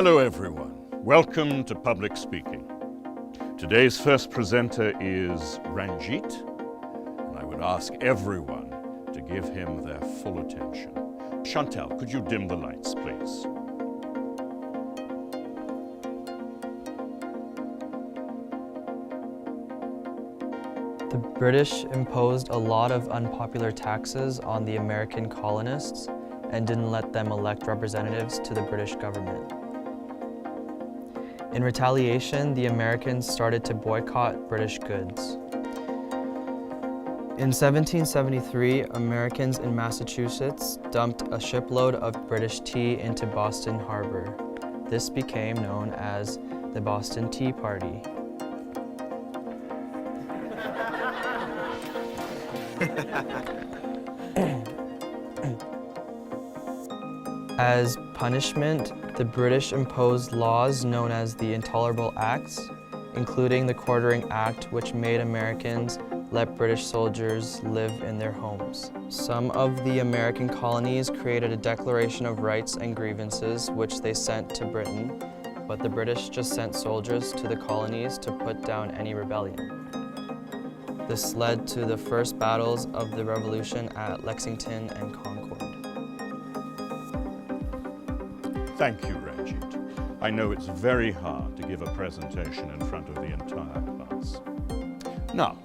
Hello everyone, welcome to Public Speaking. Today's first presenter is Ranjit, and I would ask everyone to give him their full attention. Chantal, could you dim the lights, please? The British imposed a lot of unpopular taxes on the American colonists and didn't let them elect representatives to the British government. In retaliation, the Americans started to boycott British goods. In 1773, Americans in Massachusetts dumped a shipload of British tea into Boston Harbor. This became known as the Boston Tea Party. As punishment, the British imposed laws known as the Intolerable Acts, including the Quartering Act, which made Americans let British soldiers live in their homes. Some of the American colonies created a Declaration of Rights and Grievances, which they sent to Britain, but the British just sent soldiers to the colonies to put down any rebellion. This led to the first battles of the Revolution at Lexington and Concord. Thank you, Ranjit. I know it's very hard to give a presentation in front of the entire class. Now,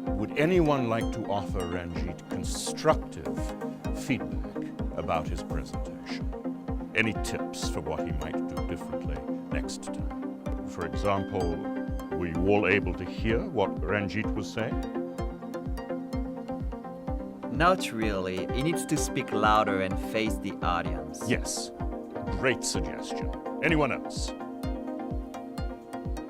would anyone like to offer Ranjit constructive feedback about his presentation? Any tips for what he might do differently next time? For example, were you all able to hear what Ranjit was saying? Not really. He needs to speak louder and face the audience. Yes, great suggestion. Anyone else?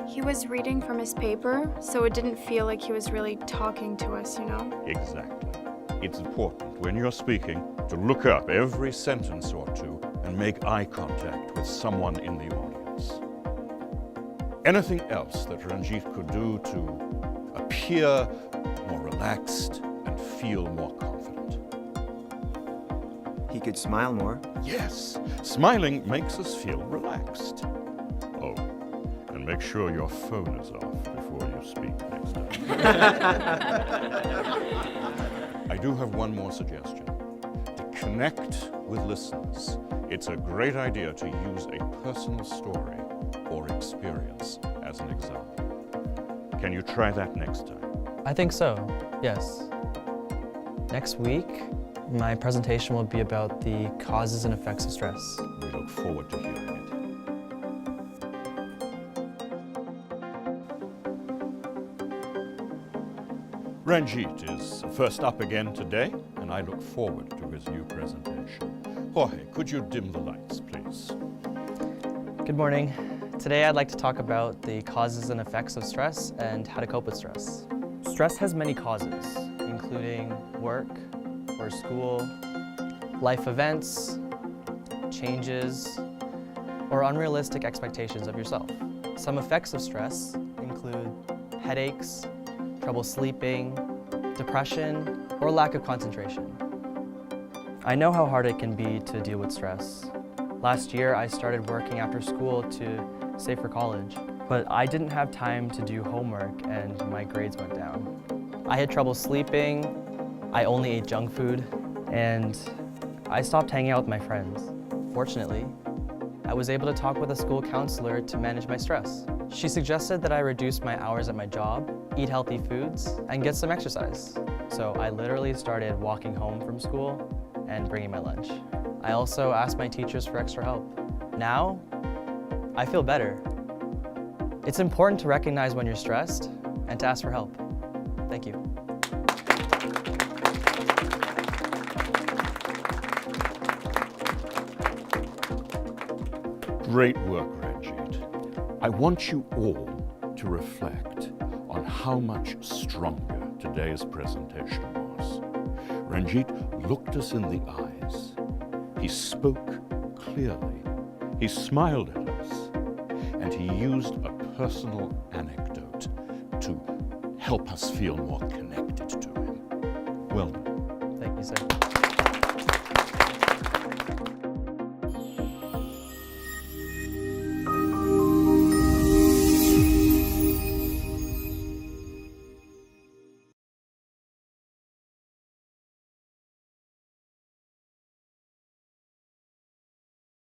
He was reading from his paper, so it didn't feel like he was really talking to us, you know? Exactly. It's important when you're speaking to look up every sentence or two and make eye contact with someone in the audience. Anything else that Ranjit could do to appear more relaxed and feel more confident? He could smile more. Yes, smiling makes us feel relaxed. Oh, and make sure your phone is off before you speak next time. I do have one more suggestion. To connect with listeners, it's a great idea to use a personal story or experience as an example. Can you try that next time? I think so, yes. Next week, my presentation will be about the causes and effects of stress. We look forward to hearing it. Ranjit is first up again today, and I look forward to his new presentation. Jorge, could you dim the lights, please? Good morning. Today I'd like to talk about the causes and effects of stress and how to cope with stress. Stress has many causes, including work or school, life events, changes, or unrealistic expectations of yourself. Some effects of stress include headaches, trouble sleeping, depression, or lack of concentration. I know how hard it can be to deal with stress. Last year, I started working after school to save for college, but I didn't have time to do homework and my grades went down. I had trouble sleeping, I only ate junk food, and I stopped hanging out with my friends. Fortunately, I was able to talk with a school counselor to manage my stress. She suggested that I reduce my hours at my job, eat healthy foods, and get some exercise. So I literally started walking home from school and bringing my lunch. I also asked my teachers for extra help. Now, I feel better. It's important to recognize when you're stressed and to ask for help. Thank you. Great work, Ranjit. I want you all to reflect on how much stronger today's presentation was. Ranjit looked us in the eyes. He spoke clearly. He smiled at us. And he used a personal anecdote to help us feel more connected to him. Well done.